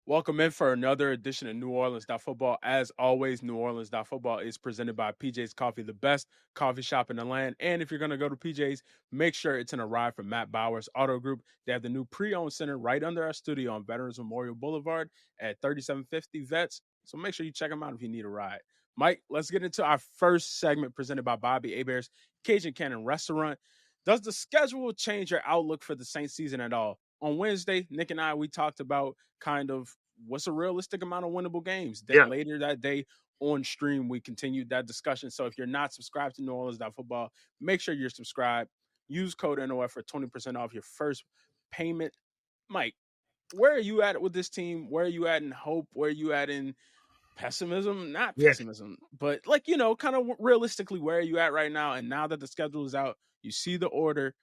Welcome in for another edition of NewOrleans.Football. As always, NewOrleans.Football is presented by PJ's Coffee, the best coffee shop in the land. And if you're going to go to PJ's, make sure it's an arrive from Matt Bowers Auto Group. They have the new pre-owned center right under our studio on Veterans Memorial Boulevard at 3750 Vets. So make sure you check them out if you need a ride. Mike, let's get into our first segment presented by Bobby Hebert's Cajun Cannon Restaurant. Does the schedule change your outlook for the Saints season at all? On Wednesday, Nick and I, we talked about kind of what's a realistic amount of winnable games. Then Yeah. later that day on stream, we continued that discussion. So if you're not subscribed to NewOrleans.Football, make sure you're subscribed. Use code NOF for 20% off your first payment. Mike, where are you at with this team? Where are you at in hope? Where are you at in pessimism? Not Yeah. pessimism, but kind of realistically, where are you at right now? And now that the schedule is out, you see the order.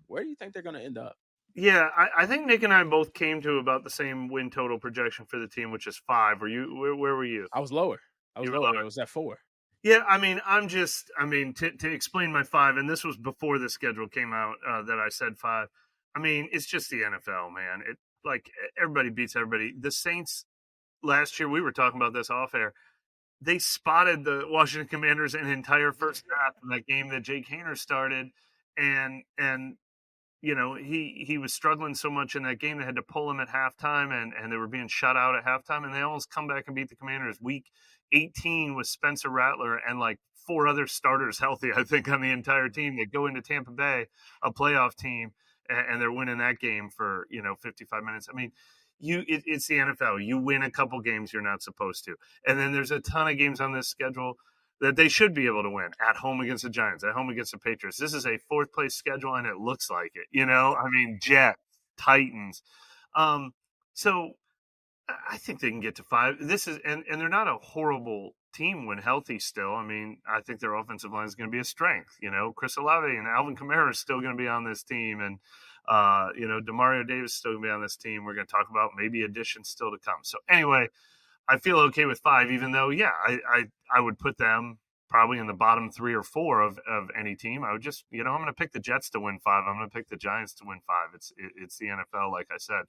Where do you think they're going to end up? Yeah, I think Nick and I both came to about the same win total projection for the team, which is 5. Where were you? I was lower. I was You were lower. lower. It was at 4. Yeah, to explain my 5, and this was before the schedule came out that I said 5. I mean, it's just the NFL, man. It like everybody beats everybody. The Saints last year, we were talking about this off air. They spotted the Washington Commanders an entire first half in that game that Jake Hayner started, and he was struggling so much in that game they had to pull him at halftime, and they were being shut out at halftime, and they almost come back and beat the Commanders. Week 18 with Spencer Rattler and like 4 other starters healthy, I think, on the entire team. They go into Tampa Bay, a playoff team, and they're winning that game for 55 minutes. I mean, it's the NFL. You win a couple games you're not supposed to, and then there's a ton of games on this schedule that they should be able to win at home against the Giants, at home against the Patriots. This is a 4th place schedule, and it looks like it. I mean, Jets, Titans. So I think they can get to 5. This is and they're not a horrible team when healthy still. I mean, I think their offensive line is going to be a strength. Chris Olave and Alvin Kamara is still going to be on this team, and Demario Davis is still going to be on this team. We're going to talk about maybe additions still to come. So anyway, I feel okay with 5, even though, yeah, I would put them probably in the bottom 3 or 4 of any team. I would just, I'm going to pick the Jets to win 5. I'm going to pick the Giants to win 5. It's the NFL, like I said.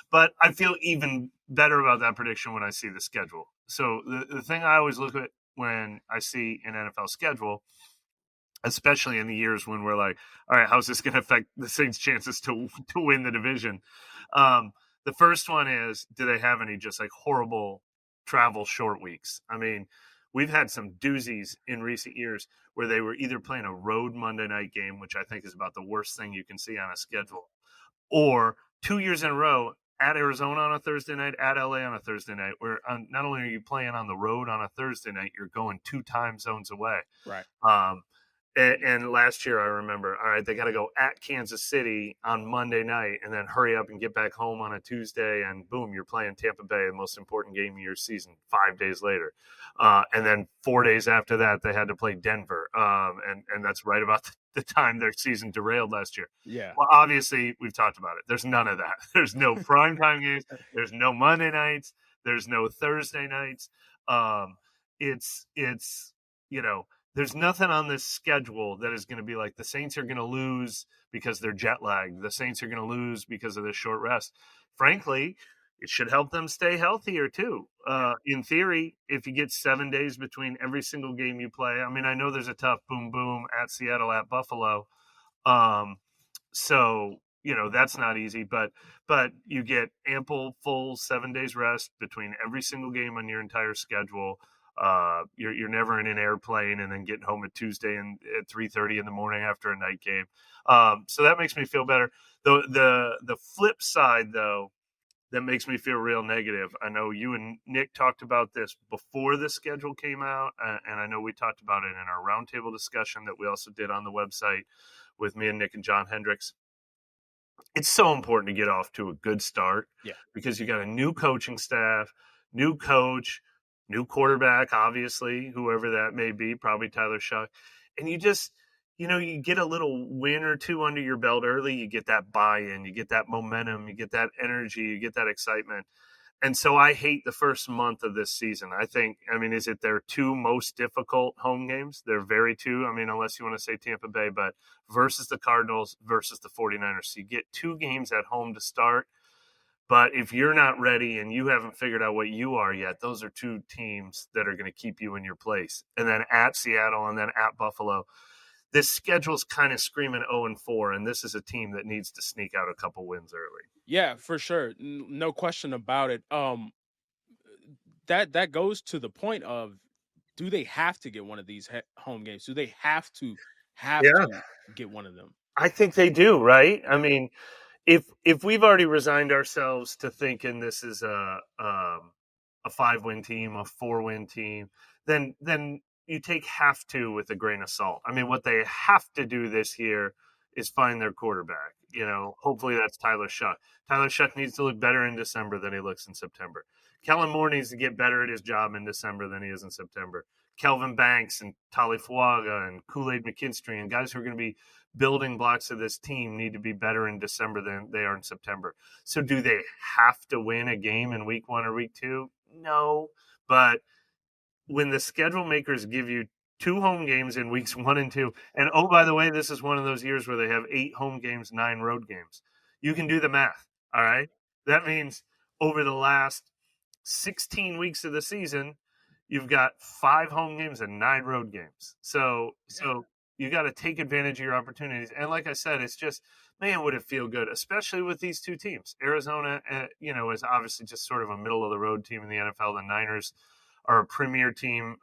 But I feel even better about that prediction when I see the schedule. So the thing I always look at when I see an NFL schedule, especially in the years when we're like, all right, how's this going to affect the Saints' chances to win the division? The first one is, do they have any just like horrible travel short weeks? I mean, we've had some doozies in recent years where they were either playing a road Monday night game, which I think is about the worst thing you can see on a schedule, or 2 years in a row at Arizona on a Thursday night, at LA on a Thursday night, where not only are you playing on the road on a Thursday night, you're going 2 time zones away. Right. And last year, I remember, all right, they got to go at Kansas City on Monday night and then hurry up and get back home on a Tuesday. And boom, you're playing Tampa Bay, the most important game of your season, 5 days later. And then 4 days after that, they had to play Denver. And that's right about the time their season derailed last year. Yeah. Well, obviously, we've talked about it. There's none of that. There's no primetime games. There's no Monday nights. There's no Thursday nights. There's nothing on this schedule that is going to be like the Saints are going to lose because they're jet lagged. The Saints are going to lose because of this short rest. Frankly, it should help them stay healthier too. In theory, if you get 7 days between every single game you play, I mean, I know there's a tough boom at Seattle, at Buffalo. So that's not easy, but you get ample full 7 days rest between every single game on your entire schedule. You're never in an airplane and then getting home at Tuesday and at 3:30 in the morning after a night game. So that makes me feel better. The flip side, though, that makes me feel real negative. I know you and Nick talked about this before the schedule came out, and I know we talked about it in our roundtable discussion that we also did on the website with me and Nick and John Hendricks. It's so important to get off to a good start, because you got a new coaching staff, new coach, new quarterback, obviously, whoever that may be, probably Tyler Shuck. And you just, you get a little win or two under your belt early. You get that buy-in, you get that momentum, you get that energy, you get that excitement. And so I hate the first month of this season. Is it their 2 most difficult home games? They're very 2. I mean, unless you want to say Tampa Bay, but versus the Cardinals versus the 49ers. So you get 2 games at home to start. But if you're not ready and you haven't figured out what you are yet, those are two teams that are going to keep you in your place. And then at Seattle and then at Buffalo, this schedule's kind of screaming 0-4, and this is a team that needs to sneak out a couple wins early. Yeah, for sure. No question about it. That goes to the point of, do they have to get one of these home games? Do they have Yeah, to get one of them? I think they do, right? I mean, if we've already resigned ourselves to thinking this is a 5-win team, a 4-win team, then you take have to with a grain of salt. I mean, what they have to do this year is find their quarterback. You know, hopefully that's Tyler Shuck. Tyler Shuck needs to look better in December than he looks in September. Kellen Moore needs to get better at his job in December than he is in September. Kelvin Banks and Tali Fuaga and Kool-Aid McKinstry and guys who are going to be building blocks of this team need to be better in December than they are in September. So do they have to win a game in week 1 or week 2? No. But when the schedule makers give you 2 home games in weeks 1 and 2, and oh, by the way, this is one of those years where they have 8 home games, 9 road games. You can do the math. All right. That means over the last 16 weeks of the season, you've got 5 home games and 9 road games. So you got to take advantage of your opportunities. And like I said, it's just, man, would it feel good, especially with these two teams. Arizona, is obviously just sort of a middle of the road team in the NFL. The Niners are a premier team,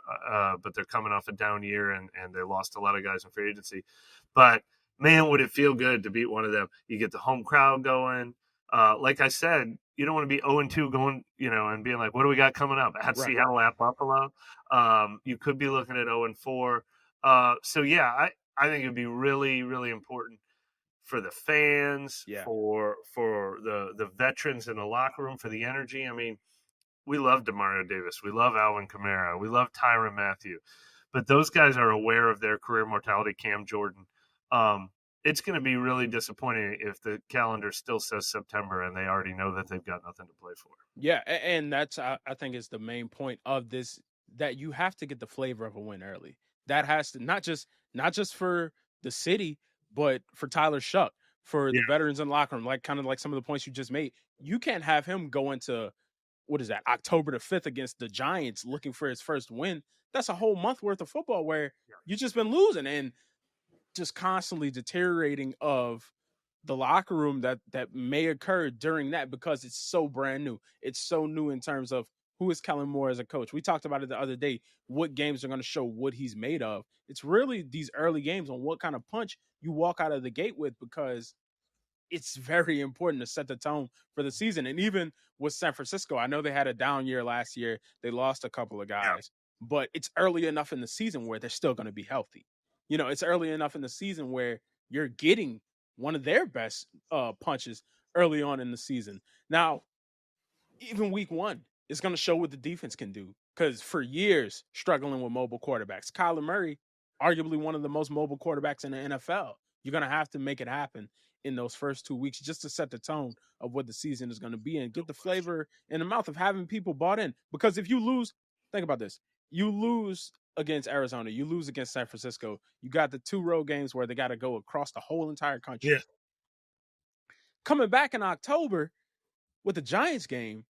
but they're coming off a down year and they lost a lot of guys in free agency. But man, would it feel good to beat one of them. You get the home crowd going. Like I said, you don't want to be 0-2 going, and being like, what do we got coming up? At Seattle, at Buffalo. You could be looking at 0-4. So yeah, I think it'd be really, really important for the fans, for the veterans in the locker room, for the energy. I mean, we love Demario Davis, we love Alvin Kamara, we love Tyrann Mathieu, but those guys are aware of their career mortality. Cam Jordan. It's going to be really disappointing if the calendar still says September and they already know that they've got nothing to play for. Yeah, and that's I think is the main point of this, that you have to get the flavor of a win early. That has to not just for the city, but for Tyler Shuck, for the veterans in the locker room, like kind of like some of the points you just made. You can't have him go into, what is that, October the 5th against the Giants looking for his first win. That's a whole month worth of football where you just been losing and just constantly deteriorating of the locker room that may occur during that, because it's so brand new. It's so new in terms of who is Kellen Moore as a coach. We talked about it the other day. What games are going to show what he's made of? It's really these early games on what kind of punch you walk out of the gate with, because it's very important to set the tone for the season. And even with San Francisco, I know they had a down year last year. They lost a couple of guys, but it's early enough in the season where they're still going to be healthy. It's early enough in the season where you're getting one of their best punches early on in the season. Now, even week 1 is going to show what the defense can do, because for years, struggling with mobile quarterbacks. Kyler Murray, arguably one of the most mobile quarterbacks in the NFL. You're going to have to make it happen in those first 2 weeks just to set the tone of what the season is going to be and get the flavor in the mouth of having people bought in. Because if you lose, think about this, you lose against Arizona, you lose against San Francisco, you got the 2 road games where they got to go across the whole entire country. Yeah. Coming back in October with the Giants game,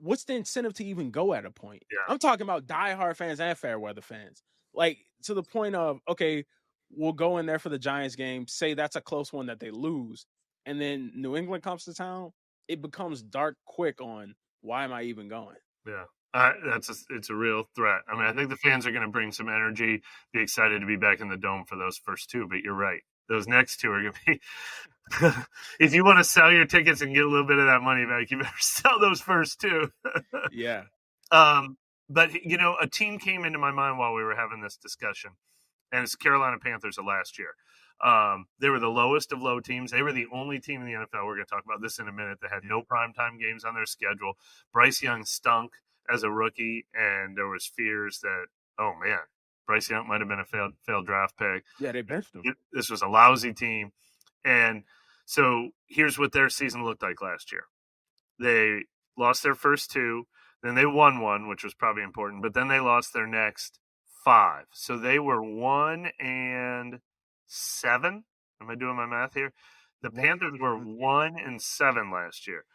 what's the incentive to even go at a point? Yeah. I'm talking about diehard fans and fair weather fans. Like, to the point of, okay, we'll go in there for the Giants game, say that's a close one that they lose, and then New England comes to town. It becomes dark quick on, why am I even going? Yeah. It's a real threat. I mean, I think the fans are going to bring some energy, be excited to be back in the dome for those first 2, but you're right. Those next 2 are going to be if you want to sell your tickets and get a little bit of that money back, you better sell those first 2. Yeah. But a team came into my mind while we were having this discussion, and it's Carolina Panthers of last year. They were the lowest of low teams. They were the only team in the NFL, we're going to talk about this in a minute, that had no primetime games on their schedule. Bryce Young stunk as a rookie, and there was fears that, oh man, Bryce Young might have been a failed draft pick. Yeah, they benched him. This was a lousy team. And so here's what their season looked like last year. They lost their first 2, then they won 1, which was probably important, but then they lost their next 5. So they were 1-7. Am I doing my math here? The Panthers were 1-7 last year.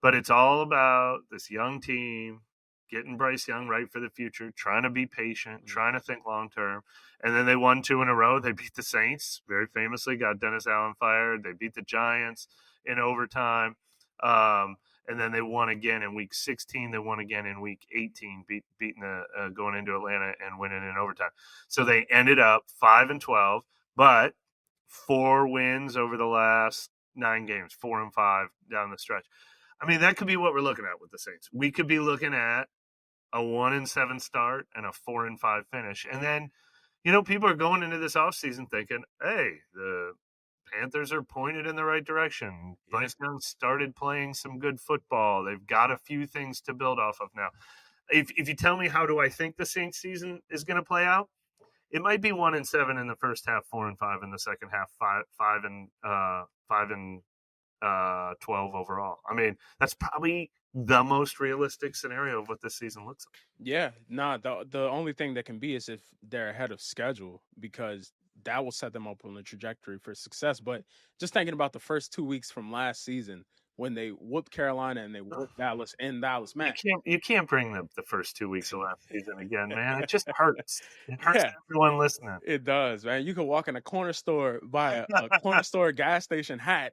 But it's all about this young team getting Bryce Young right for the future, trying to be patient, trying to think long term. And then they won 2 in a row. They beat the Saints, very famously, got Dennis Allen fired. They beat the Giants in overtime. And then they won again in week 16. They won again in week 18, beating going into Atlanta and winning in overtime. So they ended up 5-12, but 4 wins over the last 9 games, 4-5 down the stretch. I mean, that could be what we're looking at with the Saints. We could be looking at a 1-7 start and a 4-5 finish. And then, people are going into this offseason thinking, hey, the Panthers are pointed in the right direction. Bryce Young started playing some good football. They've got a few things to build off of now. If you tell me how do I think the Saints season is going to play out, it might be 1-7 in the first half, 4-5 in the second half, 5-12 overall. I mean, that's probably the most realistic scenario of what this season looks like. Yeah, the only thing that can be is if they're ahead of schedule, because that will set them up on the trajectory for success. But just thinking about the first 2 weeks from last season when they whooped Carolina and they whooped Dallas in Dallas, man. You can't bring the first 2 weeks of last season again, man. It just hurts. It hurts everyone listening. It does, man. You can walk in a corner store, buy a corner store gas station hat,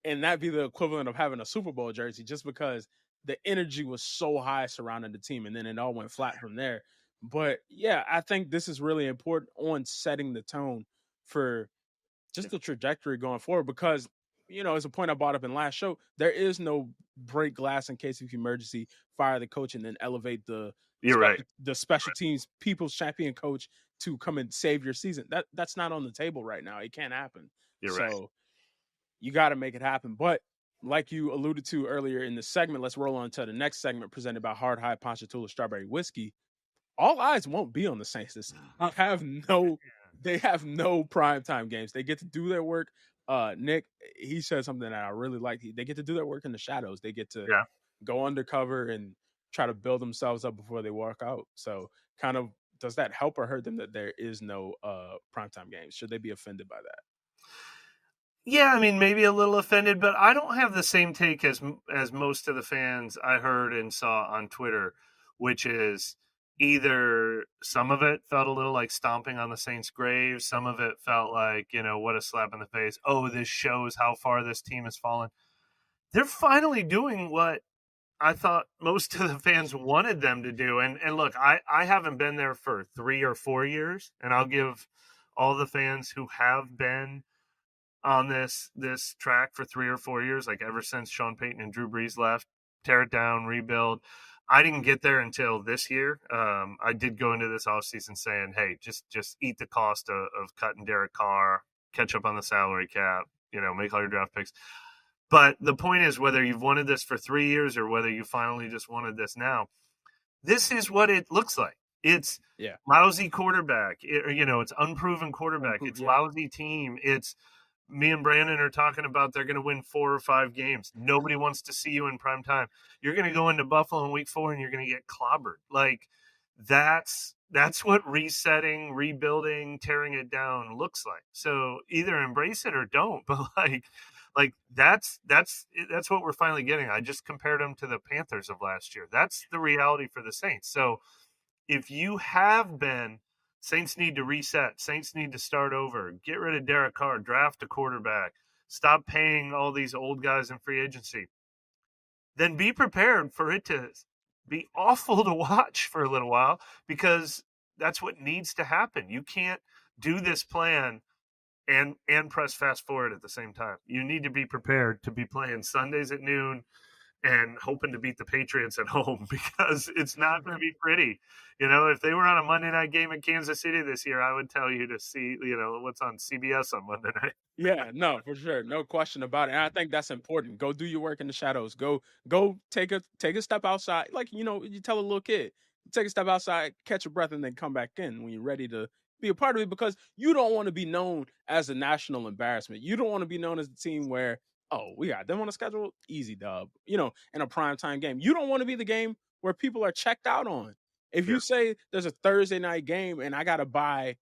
and that be the equivalent of having a Super Bowl jersey, just because the energy was so high surrounding the team, and then it all went flat from there. But yeah, I think this is really important on setting the tone for just the trajectory going forward, because as a point I brought up in last show, there is no break glass in case of emergency, fire the coach, and then elevate the special teams people's champion coach to come and save your season. That's not on the table right now. It can't happen. So you got to make it happen. But like you alluded to earlier in the segment, let's roll on to the next segment presented by Hard High Ponchatoula Strawberry Whiskey. All eyes won't be on the Saints this season. They have no primetime games. They get to do their work. Nick, he said something that I really liked. They get to do their work in the shadows. They get to go undercover and try to build themselves up before they walk out. So kind of, does that help or hurt them that there is no primetime games? Should they be offended by that? Yeah, I mean, maybe a little offended, but I don't have the same take as most of the fans I heard and saw on Twitter, which is either some of it felt a little like stomping on the Saints' grave, some of it felt like, what a slap in the face. Oh, this shows how far this team has fallen. They're finally doing what I thought most of the fans wanted them to do. And look, I haven't been there for 3 or 4 years, and I'll give all the fans who have been on this track for 3 or 4 years, like ever since Sean Payton and Drew Brees left, tear it down, rebuild. I didn't get there until this year. I did go into this offseason saying, hey, just eat the cost of cutting Derek Carr, catch up on the salary cap, make all your draft picks. But the point is, whether you've wanted this for 3 years or whether you finally just wanted this now, this is what it looks like. It's lousy quarterback. It's unproven quarterback. It's lousy team. It's me and Brandon are talking about they're going to win 4 or 5 games. Nobody wants to see you in prime time. You're going to go into Buffalo in week 4 and you're going to get clobbered. Like that's what resetting, rebuilding, tearing it down looks like. So either embrace it or don't. But like that's what we're finally getting. I just compared them to the Panthers of last year. That's the reality for the Saints. So if you have been, Saints need to reset. Saints need to start over. Get rid of Derek Carr. Draft a quarterback. Stop paying all these old guys in free agency. Then be prepared for it to be awful to watch for a little while, because that's what needs to happen. You can't do this plan and press fast forward at the same time. You need to be prepared to be playing Sundays at noon and hoping to beat the Patriots at home, because it's not going to be pretty. If they were on a Monday night game in Kansas City this year, I would tell you to see, what's on CBS on Monday night. Yeah, no, for sure. No question about it. And I think that's important. Go do your work in the shadows. Go take a step outside. Like, you tell a little kid, take a step outside, catch a breath, and then come back in when you're ready to be a part of it, because you don't want to be known as a national embarrassment. You don't want to be known as the team where, oh, we got them on a schedule, easy dub, in a primetime game. You don't want to be the game where people are checked out on. If you say there's a Thursday night game and I got to buy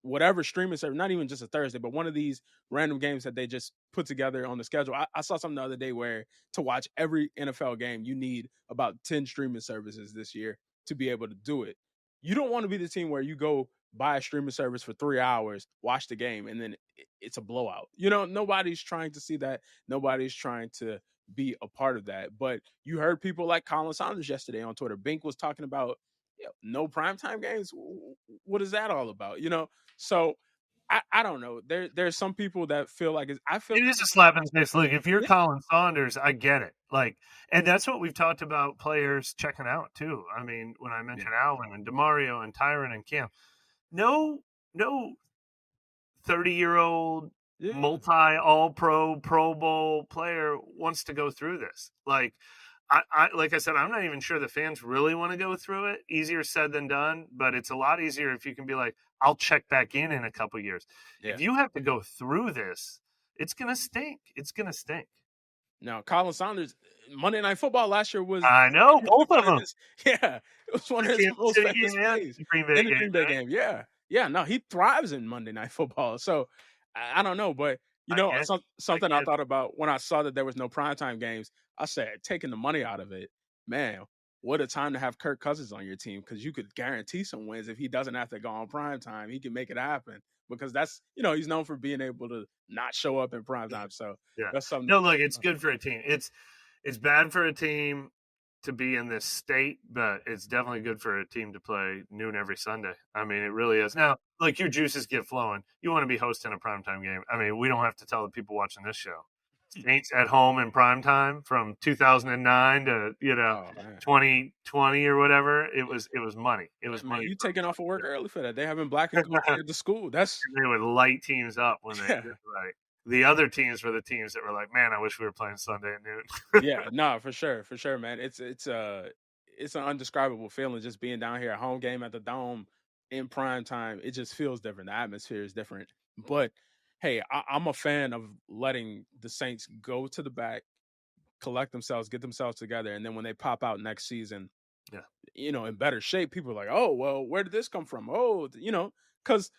whatever streaming service, not even just a Thursday, but one of these random games that they just put together on the schedule. I saw something the other day where to watch every NFL game, you need about 10 streaming services this year to be able to do it. You don't want to be the team where you go buy a streaming service for 3 hours, watch the game, and then it's a blowout. Nobody's trying to see that. Nobody's trying to be a part of that. But you heard people like Colin Saunders yesterday on Twitter. Bink was talking about no primetime games. What is that all about? So I don't know. There's some people that feel like I feel It is a slap in the face. Look, if you're yeah, Colin Saunders, I get it. And that's what we've talked about players checking out too. I mean, when I yeah, mentioned Alvin and Demario and Tyron and Cam, no 30-year-old yeah. multi all Pro Bowl player wants to go through this. Like I said, I'm not even sure the fans really want to go through it. Easier said than done, but it's a lot easier if you can be like, I'll check back in a couple years. Yeah. If you have to go through this, it's gonna stink. It's gonna stink. Now, Colin Saunders, Monday Night Football last year was I know both of one of them. his, yeah, it was one The of his Kansas most City famous game and plays the Green Bay in the game, Green Bay right? game. Yeah, yeah. No, he thrives in Monday Night Football. So I don't know, but I get it. I something I get it. thought about when I saw that there was no primetime games. I said, taking the money out of it, man. What a time to have Kirk Cousins on your team, because you could guarantee some wins if he doesn't have to go on prime time. He can make it happen, because that's he's known for being able to not show up in prime time. So Yeah. that's something. No, look, it's good for a team. It's bad for a team to be in this state, but it's definitely good for a team to play noon every Sunday. I mean, it really is. Now, like, your juices get flowing. You want to be hosting a primetime game. I mean, we don't have to tell the people watching this show. Saints at home in primetime from 2009 to Oh man. 2020 or whatever. It was money. It was Man, money you for taking off of work early for that? They having black and gold here at the school. That's they would light teams up when they yeah, right. The other teams were the teams that were like, man, I wish we were playing Sunday at noon. yeah. No, for sure, man. It's an undescribable feeling just being down here at home game at the dome in prime time. It just feels different. The atmosphere is different. But hey, I'm a fan of letting the Saints go to the back, collect themselves, get themselves together, and then when they pop out next season, Yeah. in better shape, people are like, oh well, where did this come from? Oh, because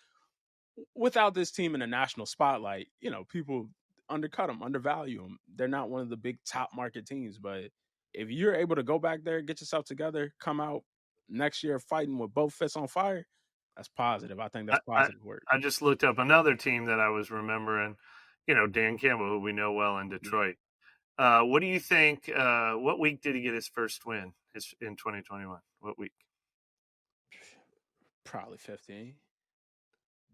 without this team in the national spotlight, people undercut them, undervalue them. They're not one of the big top market teams. But if you're able to go back there, get yourself together, come out next year fighting with both fists on fire, that's positive. I think I, that's I, positive work. I just looked up another team that I was remembering, Dan Campbell, who we know well in Yeah, Detroit. What do you think? What week did he get his first win in 2021? What week? probably 15.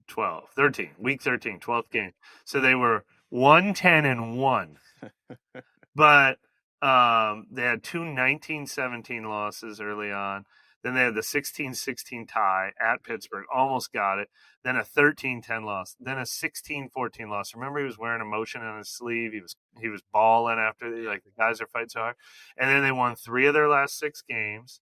12, 13, week 13, 12th game. So they were 1-10-1, but they had two 19-17 losses early on. Then they had the 16-16 tie at Pittsburgh, almost got it. Then a 13-10 loss. Then a 16-14 loss. Remember, he was wearing emotion on his sleeve. He was balling after the guys are fighting so hard. And then they won 3 of their last 6 games.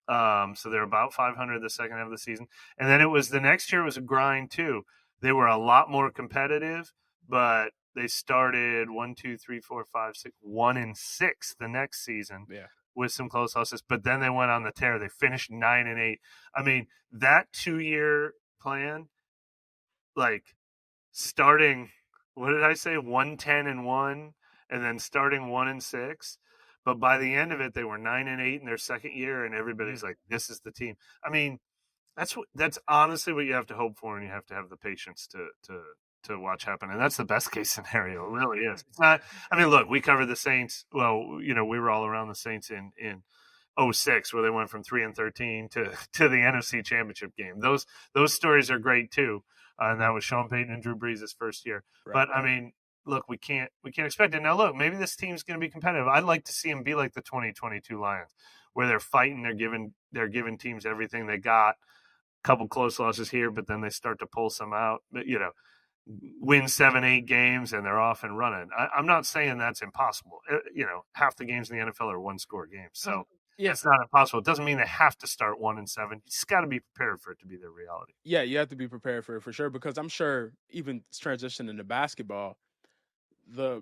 So they're about 500 the second half of the season. And then it was the next year was a grind too. They were a lot more competitive, but they started 1, 2, 3, 4, 5, 6, 1-6 the next season Yeah. with some close losses. But then they went on the tear. They finished 9-8. I mean, that 2-year plan, like starting, what did I say, 1-10-1, and then starting 1-6. But by the end of it, they were 9-8 in their second year, and everybody's like, "This is the team." I mean, that's honestly what you have to hope for, and you have to have the patience to watch happen, and that's the best case scenario. It really is. It's not. I mean, look, we covered the Saints. Well, we were all around the Saints in 06, where they went from 3-13 to the NFC Championship game. Those stories are great too, and that was Sean Payton and Drew Brees' first year. Right. But I mean, look, we can't expect it. Now, look, maybe this team's going to be competitive. I'd like to see them be like the 2022 Lions, where they're fighting, they're giving teams everything they got. A couple close losses here, but then they start to pull some out. But win 7, 8 games and they're off and running. I'm not saying that's impossible. Half the games in the NFL are 1-score games, so Yeah. it's not impossible. It doesn't mean they have to start 1-7. You just got to be prepared for it to be their reality. Yeah, you have to be prepared for it for sure, because I'm sure even transitioning to basketball, the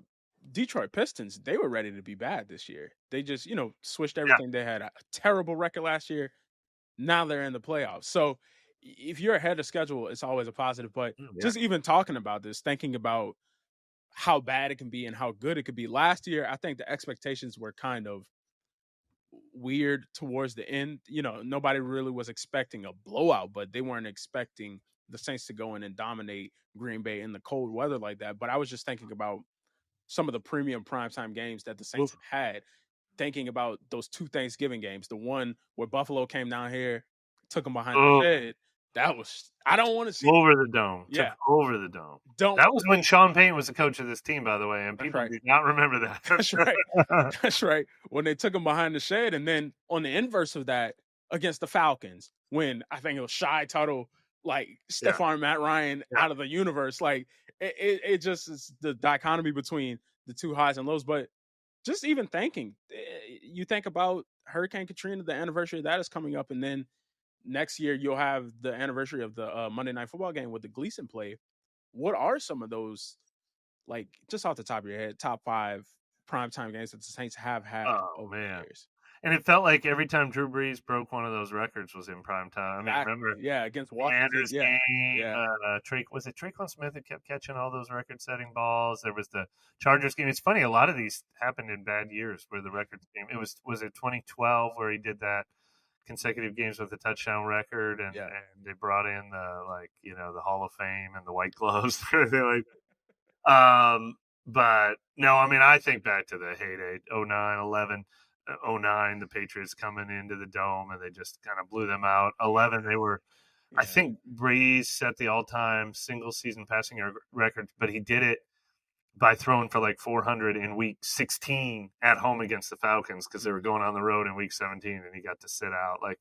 Detroit Pistons, they were ready to be bad this year. They just, switched Yeah, everything. They had a terrible record last year. Now they're in the playoffs. So if you're ahead of schedule, it's always a positive. But Yeah. just even talking about this, thinking about how bad it can be and how good it could be. Last year, I think the expectations were kind of weird towards the end. Nobody really was expecting a blowout, but they weren't expecting the Saints to go in and dominate Green Bay in the cold weather like that. But I was just thinking about some of the premium primetime games that the Saints Oof. have had, thinking about those 2 Thanksgiving games, the one where Buffalo came down here, took them behind the Oh, shed. That was I don't want to see. over the dome. Took Yeah, over the dome. don't. That was when Sean Payton was the coach of this team, by the way, and That's people right. do not remember that. That's right. That's right. When they took him behind the shed, and then on the inverse of that, against the Falcons, when I think it was Shy Tuttle, like Yeah. Stephon Matt Ryan Yeah. out of the universe. Like it just is the dichotomy between the two highs and lows. But just even thinking, you think about Hurricane Katrina, the anniversary of that is coming up, and then next year you'll have the anniversary of the Monday Night Football game with the Gleason play. What are some of those, like, just off the top of your head, top 5 primetime games that the Saints have had Oh, over the man. years? And it felt like every time Drew Brees broke one of those records was in prime time. I mean, remember Exactly. Yeah, against Washington. Commanders Yeah. game? Yeah. Was it Traquan Smith that kept catching all those record-setting balls? There was the Chargers game. It's funny, a lot of these happened in bad years where the records game. Was it 2012 where he did that consecutive games with a touchdown record, and Yeah. they brought in the Hall of Fame and the white gloves. They're like, but no, I mean, I think back to the heyday, 09, 11, 09, the Patriots coming into the dome and they just kind of blew them out. 11, they were, I Yeah. think Breeze set the all-time single season passing record, but he did it by throwing for like 400 in week 16 at home against the Falcons because they were going on the road in week 17 and he got to sit out. Like,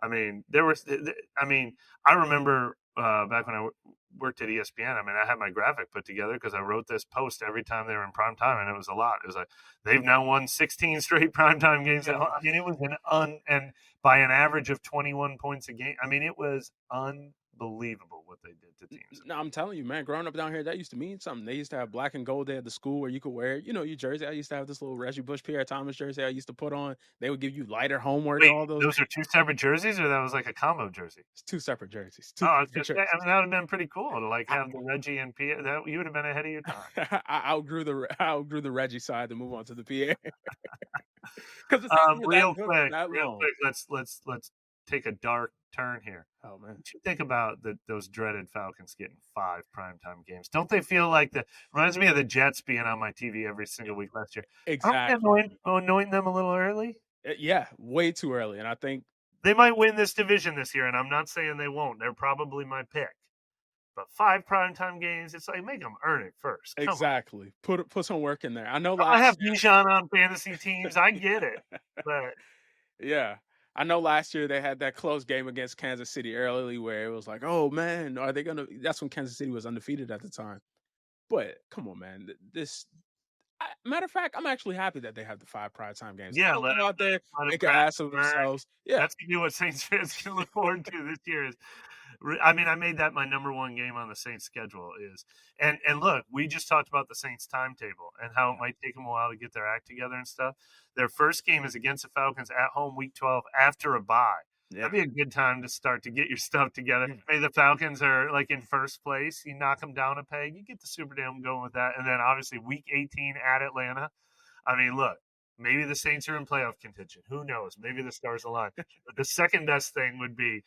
I mean, I remember back when I worked at ESPN, I mean, I had my graphic put together because I wrote this post every time they were in prime time, and it was a lot. It was like, they've now won 16 straight primetime games. Yeah. I mean, it was and by an average of 21 points a game. I mean, it was unbelievable what they did to teams. No, I'm telling you, man, growing up down here, that used to mean something. They used to have black and gold day at the school where you could wear, your jersey. I used to have this little Reggie Bush, Pierre Thomas jersey I used to put on. They would give you lighter homework Wait, all those those days. are two separate jerseys, or that was like a combo jersey? It's 2 separate jerseys. Oh, 2 I was separate just saying, I jerseys. mean, that would have been pretty cool to like have the Reggie and Pierre. That you would have been ahead of your time. I outgrew the Reggie side to move on to the Pierre. Because the Saints were that good for that Real long. quick, let's take a dark turn here. Oh man. What you think about those dreaded Falcons getting 5 primetime games? Don't they feel like reminds me of the Jets being on my TV every single week last year? Aren't Exactly. we anointing them a little early? Yeah, way too early. And I think They might win this division this year, and I'm not saying they won't. They're probably my pick. But 5 primetime games, it's like, make them earn it first. Come on. exactly. Put some work in there. I know I have last year. Bijan on fantasy teams. I get it. But Yeah. I know last year they had that close game against Kansas City early where it was like, oh man, are they gonna that's when Kansas City was undefeated at the time. But come on, man. Matter of fact, I'm actually happy that they have the 5 primetime games. yeah, Let them go out there, let make them an crack ass of the back. themselves. Yeah. That's gonna be what Saints fans can look forward to this year. I mean, I made that my number one game on the Saints schedule and look, we just talked about the Saints timetable and how it might take them a while to get their act together and stuff. Their first game is against the Falcons at home, week 12, after a bye. Yeah. That'd be a good time to start to get your stuff together. Yeah. Maybe the Falcons are like in first place. You knock them down a peg. You get the Superdome going with that. And then obviously week 18 at Atlanta. I mean, look, maybe the Saints are in playoff contention. Who knows? Maybe the stars align. But the second best thing would be,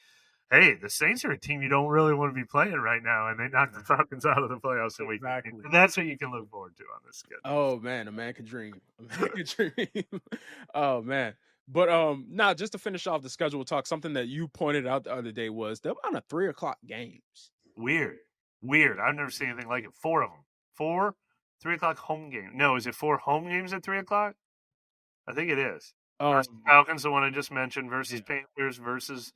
hey, the Saints are a team you don't really want to be playing right now, and they knocked the Falcons out of the playoffs in week 18. Exactly. And that's what you can look forward to on this schedule. Oh man, a man could dream. A man could dream. Oh man. But now just to finish off the schedule talk, something that you pointed out the other day was the amount of 3 o'clock games. Weird. I've never seen anything like it. 4 of them. 4 3 o'clock home game. No, is it 4 home games at 3 o'clock? I think it is. Versus Falcons, the one I just mentioned, versus Panthers, versus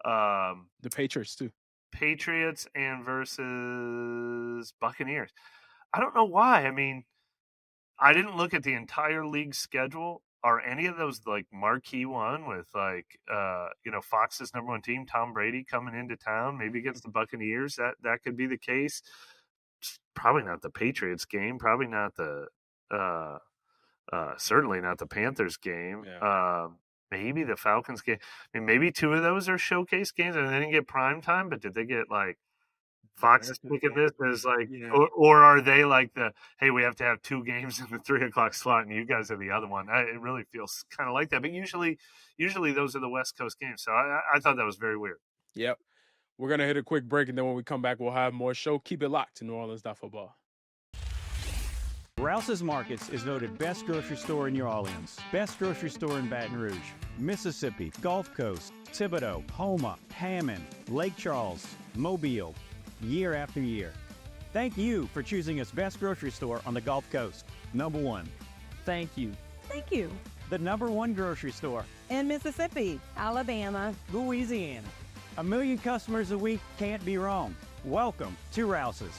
the Patriots too. Patriots, and versus Buccaneers. I don't know why. I mean, I didn't look at the entire league schedule. Are any of those like marquee one with like Fox's number one team, Tom Brady, coming into town, maybe against the Buccaneers? That could be the case. Probably not the Patriots game. Probably not the certainly not the Panthers game. Yeah. maybe the Falcons game. I mean, maybe 2 of those are showcase games, and they didn't get prime time, but did they get like Fox is picking this as like, Yeah. or are they like hey, we have to have 2 games in the 3 o'clock slot, and you guys are the other one? It really feels kind of like that. But usually those are the West Coast games. So I thought that was very weird. Yep. We're going to hit a quick break, and then when we come back, we'll have more show. Keep it locked to NewOrleans.Football. Rouse's Markets is voted best grocery store in New Orleans, best grocery store in Baton Rouge, Mississippi, Gulf Coast, Thibodaux, Houma, Hammond, Lake Charles, Mobile, year after year. Thank you for choosing us best grocery store on the Gulf Coast. Number one. Thank you. Thank you. The number one grocery store In Mississippi, Alabama, Louisiana. 1 million customers a week can't be wrong. Welcome to Rouse's.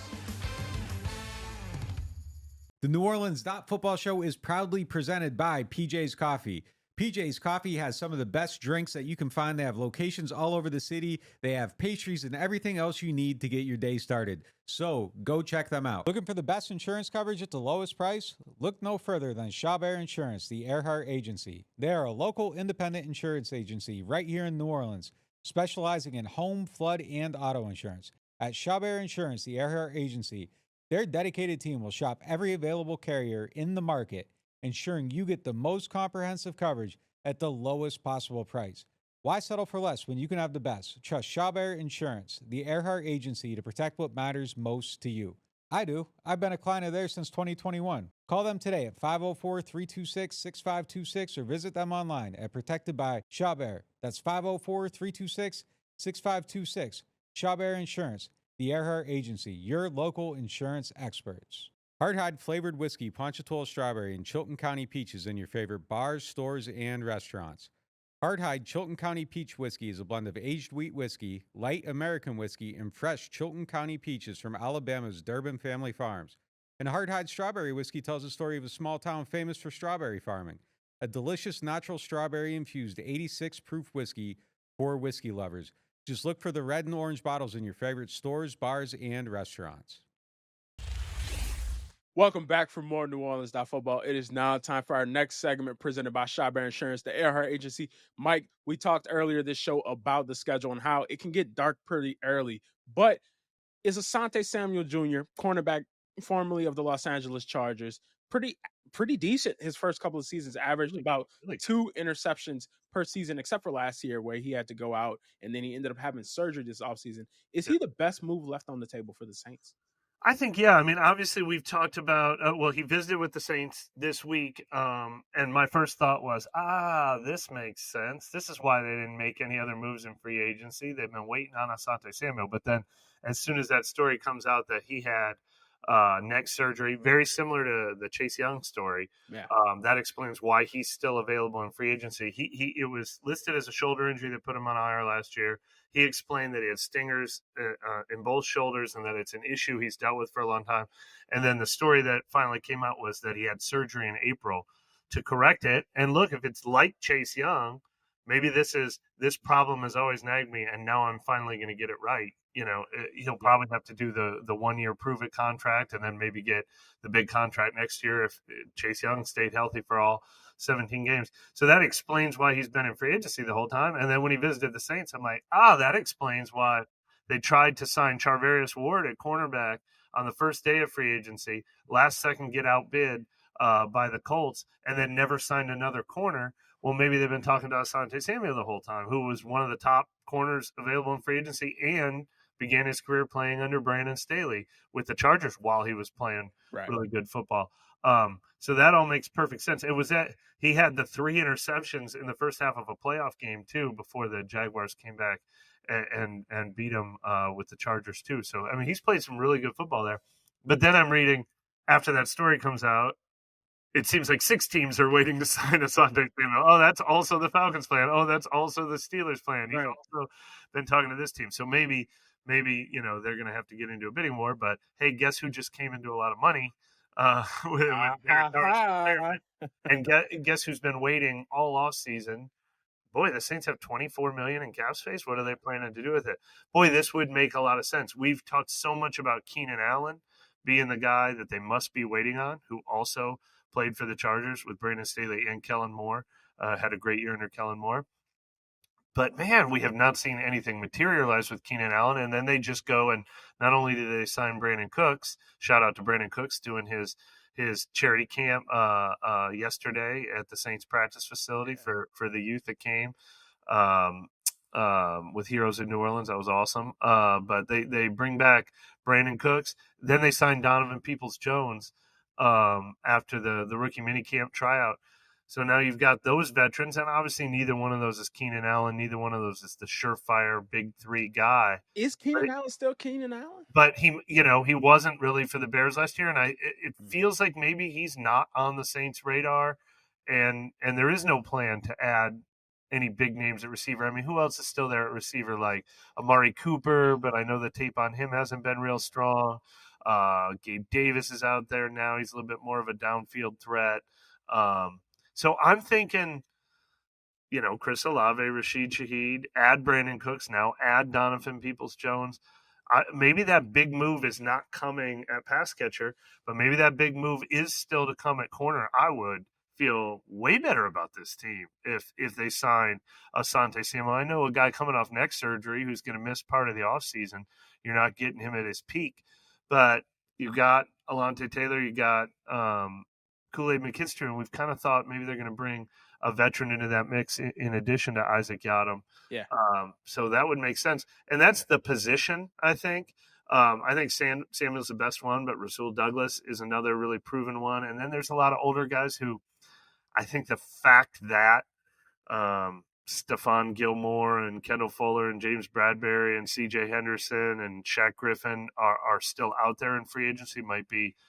The NewOrleans.Football show is proudly presented by PJ's Coffee. PJ's Coffee has some of the best drinks that you can find. They have locations all over the city. They have pastries and everything else you need to get your day started. So go check them out. Looking for the best insurance coverage at the lowest price? Look no further than Chabert Insurance, the Earhart Agency. They are a local independent insurance agency right here in New Orleans, specializing in home, flood, and auto insurance. At Chabert Insurance, the Earhart Agency, their dedicated team will shop every available carrier in the market, ensuring you get the most comprehensive coverage at the lowest possible price. Why settle for less when you can have the best? Trust Chabert Insurance, the Earhart Agency, to protect what matters most to you. I do. I've been a client of theirs since 2021. Call them today at 504-326-6526 or visit them online at Protected by Chabert. That's 504-326-6526. Chabert Insurance, the Earhart Agency, your local insurance experts. Hardhide flavored whiskey, Ponchatoula strawberry, and Chilton County peaches in your favorite bars, stores, and restaurants. Hardhide Chilton County peach whiskey is a blend of aged wheat whiskey, light American whiskey, and fresh Chilton County peaches from Alabama's Durbin Family Farms. And Hardhide strawberry whiskey tells the story of a small town famous for strawberry farming. A delicious natural strawberry-infused 86 proof whiskey for whiskey lovers. Just look for the red and orange bottles in your favorite stores, bars, and restaurants. Welcome back for more NewOrleans.Football. It is now time for our next segment presented by Chabert Insurance, the Earhart Agency. Mike, we talked earlier this show about the schedule and how it can get dark pretty early. But is Asante Samuel Jr., cornerback formerly of the Los Angeles Chargers, pretty decent his first couple of seasons, averaged about 2 interceptions per season, except for last year where he had to go out and then he ended up having surgery this offseason. Is he the best move left on the table for the Saints? I think, yeah. I mean, obviously, we've talked about, he visited with the Saints this week. And my first thought was, this makes sense. This is why they didn't make any other moves in free agency. They've been waiting on Asante Samuel. But then as soon as that story comes out that he had neck surgery, very similar to the Chase Young story, that explains why he's still available in free agency. It was listed as a shoulder injury that put him on IR last year. He explained that he had stingers in both shoulders and that it's an issue he's dealt with for a long time. And then the story that finally came out was that he had surgery in April to correct it. And look, if it's like Chase Young, maybe this problem has always nagged me, and now I'm finally going to get it right. You know, he'll probably have to do the 1 year prove it contract and then maybe get the big contract next year if Chase Young stayed healthy for all 17 games. So that explains why he's been in free agency the whole time. And then when he visited the Saints, I'm like, that explains why they tried to sign Charvarius Ward at cornerback on the first day of free agency, last second get outbid by the Colts, and then never signed another corner. Well, maybe they've been talking to Asante Samuel the whole time, who was one of the top corners available in free agency and began his career playing under Brandon Staley with the Chargers while he was playing really good football. So that all makes perfect sense. It was that he had the 3 interceptions in the first half of a playoff game too, before the Jaguars came back and beat him with the Chargers too. So, I mean, he's played some really good football there. But then I'm reading, after that story comes out, it seems like 6 teams are waiting to sign Asante Samuel. Oh, that's also the Falcons plan. Oh, that's also the Steelers plan. He's also been talking to this team. So maybe, you know, they're going to have to get into a bidding war. But, hey, guess who just came into a lot of money? And guess who's been waiting all off season? Boy, the Saints have $24 million in cap space. What are they planning to do with it? Boy, this would make a lot of sense. We've talked so much about Keenan Allen being the guy that they must be waiting on, who also played for the Chargers with Brandon Staley and Kellen Moore. Had a great year under Kellen Moore. But, man, we have not seen anything materialize with Keenan Allen. And then they just go and not only did they sign Brandon Cooks, shout out to Brandon Cooks doing his charity camp yesterday at the Saints practice facility for the youth that came with Heroes in New Orleans. That was awesome. But they bring back Brandon Cooks. Then they signed Donovan Peoples-Jones after the rookie minicamp tryout. So now you've got those veterans, and obviously neither one of those is Keenan Allen. Neither one of those is the surefire big three guy. Is Keenan Allen still Keenan Allen? But he wasn't really for the Bears last year, and it feels like maybe he's not on the Saints' radar, and there is no plan to add any big names at receiver. I mean, who else is still there at receiver? Like Amari Cooper, but I know the tape on him hasn't been real strong. Gabe Davis is out there now. He's a little bit more of a downfield threat. So I'm thinking, Chris Olave, Rashid Shaheed, add Brandon Cooks now, add Donovan Peoples-Jones. Maybe that big move is not coming at pass catcher, but maybe that big move is still to come at corner. I would feel way better about this team if they sign Asante Samuel. I know a guy coming off neck surgery who's going to miss part of the offseason. You're not getting him at his peak. But you got Alontae Taylor, you got Kool-Aid McKinstry, and we've kind of thought maybe they're going to bring a veteran into that mix in addition to Isaac Yiadom. Yeah. So that would make sense. And that's the position, I think. I think Samuel's the best one, but Rasul Douglas is another really proven one. And then there's a lot of older guys who I think the fact that Stephon Gilmore and Kendall Fuller and James Bradbury and C.J. Henderson and Shaq Griffin are still out there in free agency might be –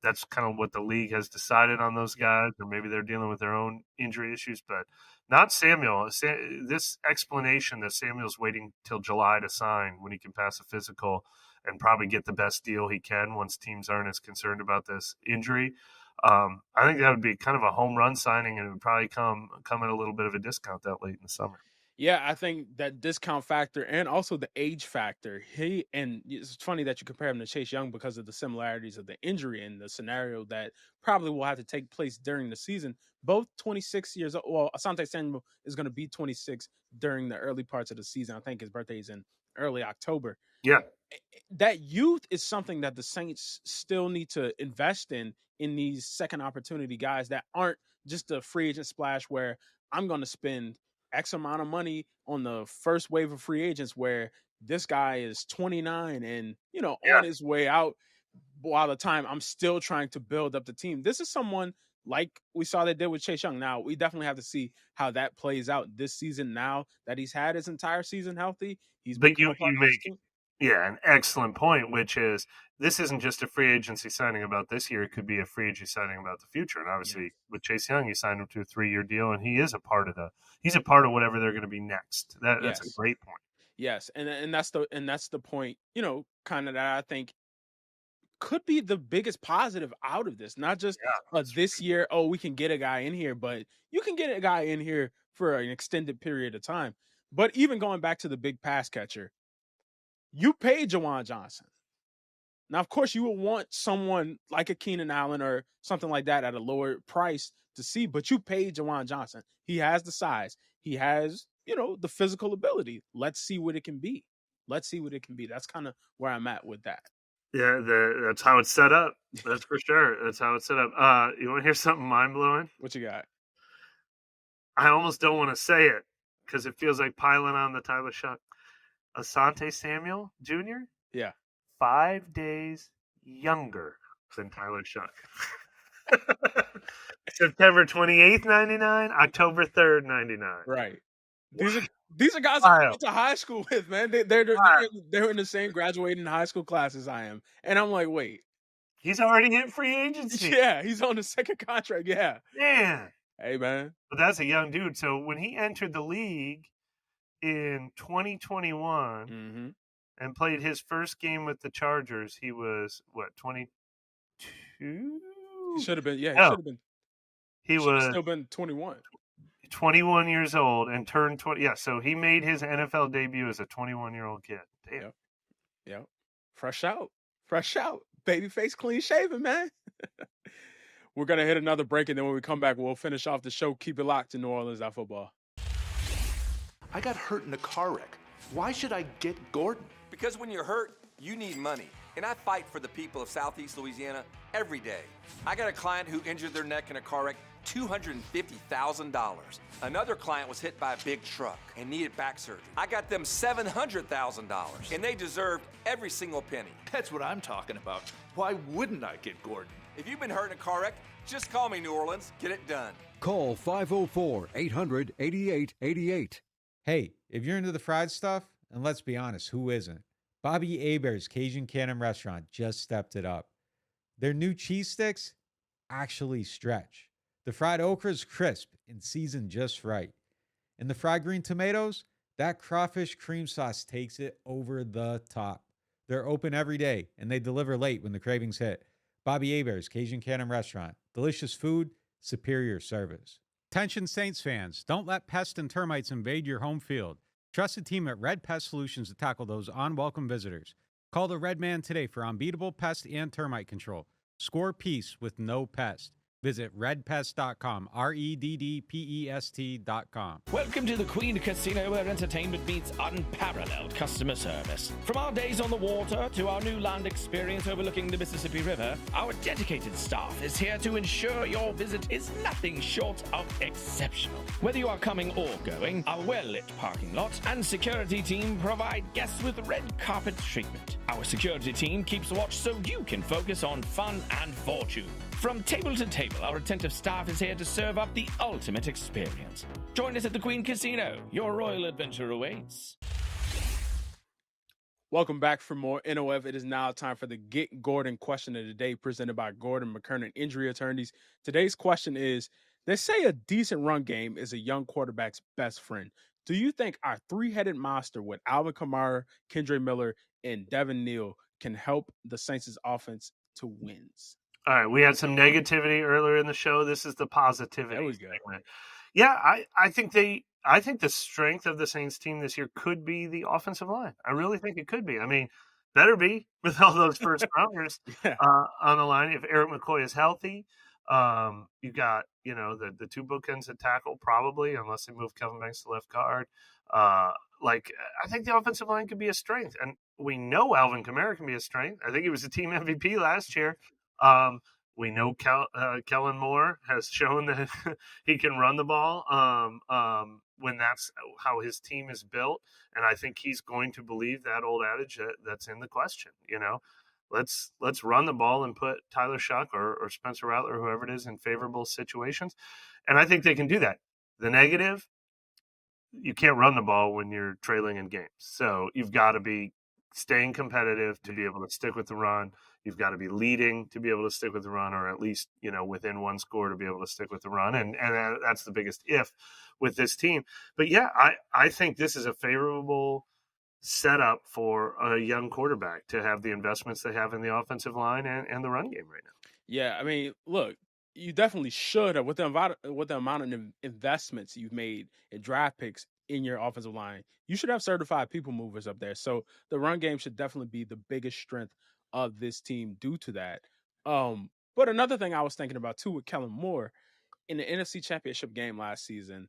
that's kind of what the league has decided on those guys, or maybe they're dealing with their own injury issues, but not Samuel. This explanation that Samuel's waiting till July to sign when he can pass a physical and probably get the best deal he can once teams aren't as concerned about this injury. I think that would be kind of a home run signing, and it would probably come at a little bit of a discount that late in the summer. Yeah, I think that discount factor and also the age factor. And it's funny that you compare him to Chase Young because of the similarities of the injury and the scenario that probably will have to take place during the season. Both 26 years old. Well, Asante Samuel is going to be 26 during the early parts of the season. I think his birthday is in early October. Yeah. That youth is something that the Saints still need to invest in these second opportunity guys that aren't just a free agent splash where I'm going to spend X amount of money on the first wave of free agents where this guy is 29 and, on his way out while the time I'm still trying to build up the team. This is someone like we saw they did with Chase Young. Now, we definitely have to see how that plays out this season now that he's had his entire season healthy. But you make an excellent point, which is this isn't just a free agency signing about this year. It could be a free agency signing about the future. And obviously with Chase Young, you signed him to a 3-year deal, and he is a part of whatever they're going to be next. That's a great point. Yes. And that's the point, kind of that I think could be the biggest positive out of this, not just this year. Oh, we can get a guy in here, but you can get a guy in here for an extended period of time. But even going back to the big pass catcher, you paid Juwan Johnson. Now, of course, you will want someone like a Keenan Allen or something like that at a lower price to see, but you paid Juwan Johnson. He has the size. He has, the physical ability. Let's see what it can be. That's kind of where I'm at with that. Yeah, that's how it's set up. That's for sure. That's how it's set up. You want to hear something mind-blowing? What you got? I almost don't want to say it because it feels like piling on the Tyler Shuck. Asante Samuel Jr.? Yeah. 5 days younger than Tyler Shuck. September 28th, 99, October 3rd, 99. Right. These are guys I went to high school with, man. They're in the same graduating high school class as I am. And I'm like, wait. He's already hit free agency. Yeah, he's on the second contract. Yeah. Man. Hey, man. But that's a young dude. So when he entered the league in 2021 and played his first game with the Chargers, he was, 22? He should have been. Yeah, he should have been. He was still been 21. 21 years old and turned 20. Yeah, so he made his NFL debut as a 21-year-old kid. Damn. Yep. Fresh out. Baby face clean shaven, man. We're going to hit another break, and then when we come back, we'll finish off the show. Keep it locked to NewOrleans.Football. I got hurt in a car wreck. Why should I get Gordon? Because when you're hurt, you need money. And I fight for the people of Southeast Louisiana every day. I got a client who injured their neck in a car wreck, $250,000. Another client was hit by a big truck and needed back surgery. I got them $700,000, and they deserved every single penny. That's what I'm talking about. Why wouldn't I get Gordon? If you've been hurt in a car wreck, just call me, New Orleans. Get it done. Call 504-800-8888. Hey, if you're into the fried stuff, and let's be honest, who isn't? Bobby Hebert's Cajun Cannon Restaurant just stepped it up. Their new cheese sticks actually stretch. The fried okra is crisp and seasoned just right. And the fried green tomatoes, that crawfish cream sauce takes it over the top. They're open every day, and they deliver late when the cravings hit. Bobby Hebert's Cajun Cannon Restaurant. Delicious food, superior service. Attention Saints fans, don't let pests and termites invade your home field. Trust the team at Red Pest Solutions to tackle those unwelcome visitors. Call the Red Man today for unbeatable pest and termite control. Score peace with no pest. Visit redpest.com, REDDPEST.com. Welcome to the Queen Casino, where entertainment meets unparalleled customer service. From our days on the water to our new land experience overlooking the Mississippi River, our dedicated staff is here to ensure your visit is nothing short of exceptional. Whether you are coming or going, our well-lit parking lot and security team provide guests with red carpet treatment. Our security team keeps watch so you can focus on fun and fortune. From table to table, our attentive staff is here to serve up the ultimate experience. Join us at the Queen Casino. Your royal adventure awaits. Welcome back for more NOF. It is now time for the Get Gordon question of the day, presented by Gordon McKernan Injury Attorneys. Today's question is, they say a decent run game is a young quarterback's best friend. Do you think our three-headed monster with Alvin Kamara, Kendre Miller, and Devin Neal can help the Saints' offense to wins? All right, we had some negativity earlier in the show. This is the positivity. There we go. Segment. Yeah, I think the strength of the Saints team this year could be the offensive line. I really think it could be. I mean, better be with all those first rounders on the line. If Eric McCoy is healthy, you got the two bookends at tackle probably, unless they move Kelvin Banks to left guard. I think the offensive line could be a strength, and we know Alvin Kamara can be a strength. I think he was the team MVP last year. We know Kellen Moore has shown that he can run the ball when that's how his team is built. And I think he's going to believe that old adage that's in the question. Let's run the ball and put Tyler Shuck or Spencer Rattler, whoever it is, in favorable situations. And I think they can do that. The negative, you can't run the ball when you're trailing in games. So you've got to be staying competitive to be able to stick with the run. You've got to be leading to be able to stick with the run, or at least, within one score to be able to stick with the run. And that's the biggest if with this team. But yeah, I think this is a favorable setup for a young quarterback to have the investments they have in the offensive line and the run game right now. Yeah, I mean, look, you definitely should have, with the amount of investments you've made in draft picks in your offensive line, you should have certified people movers up there. So the run game should definitely be the biggest strength of this team due to that. But another thing I was thinking about too with Kellen Moore, in the NFC Championship game last season,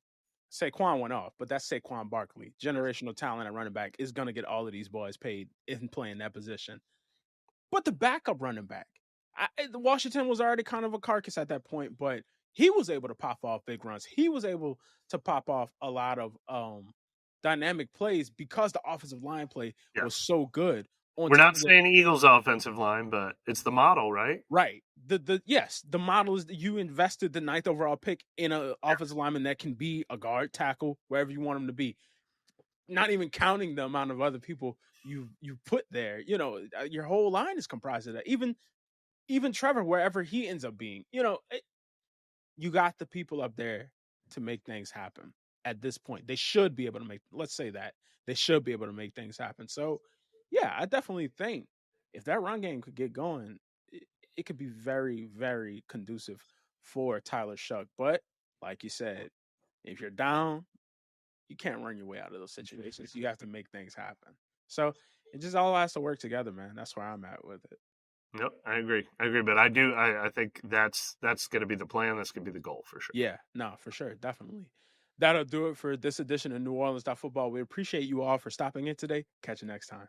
Saquon went off, but that's Saquon Barkley. Generational talent at running back is going to get all of these boys paid in playing that position. But the backup running back, Washington was already kind of a carcass at that point, but he was able to pop off big runs. He was able to pop off a lot of dynamic plays because the offensive line play was so good. We're not saying Eagles offensive line, but it's the model, right? Right. The model is that you invested the 9th overall pick in an offensive lineman that can be a guard, tackle, wherever you want him to be. Not even counting the amount of other people you put there. Your whole line is comprised of that. Even Trevor, wherever he ends up being, you got the people up there to make things happen. At this point, they should be able to they should be able to make things happen. So, yeah, I definitely think if that run game could get going, it could be very, very conducive for Tyler Shuck. But like you said, if you're down, you can't run your way out of those situations. You have to make things happen. So it just all has to work together, man. That's where I'm at with it. Nope, I agree. But I think that's going to be the plan. That's going to be the goal for sure. Yeah, no, for sure. Definitely. That'll do it for this edition of New Orleans.Football. We appreciate you all for stopping in today. Catch you next time.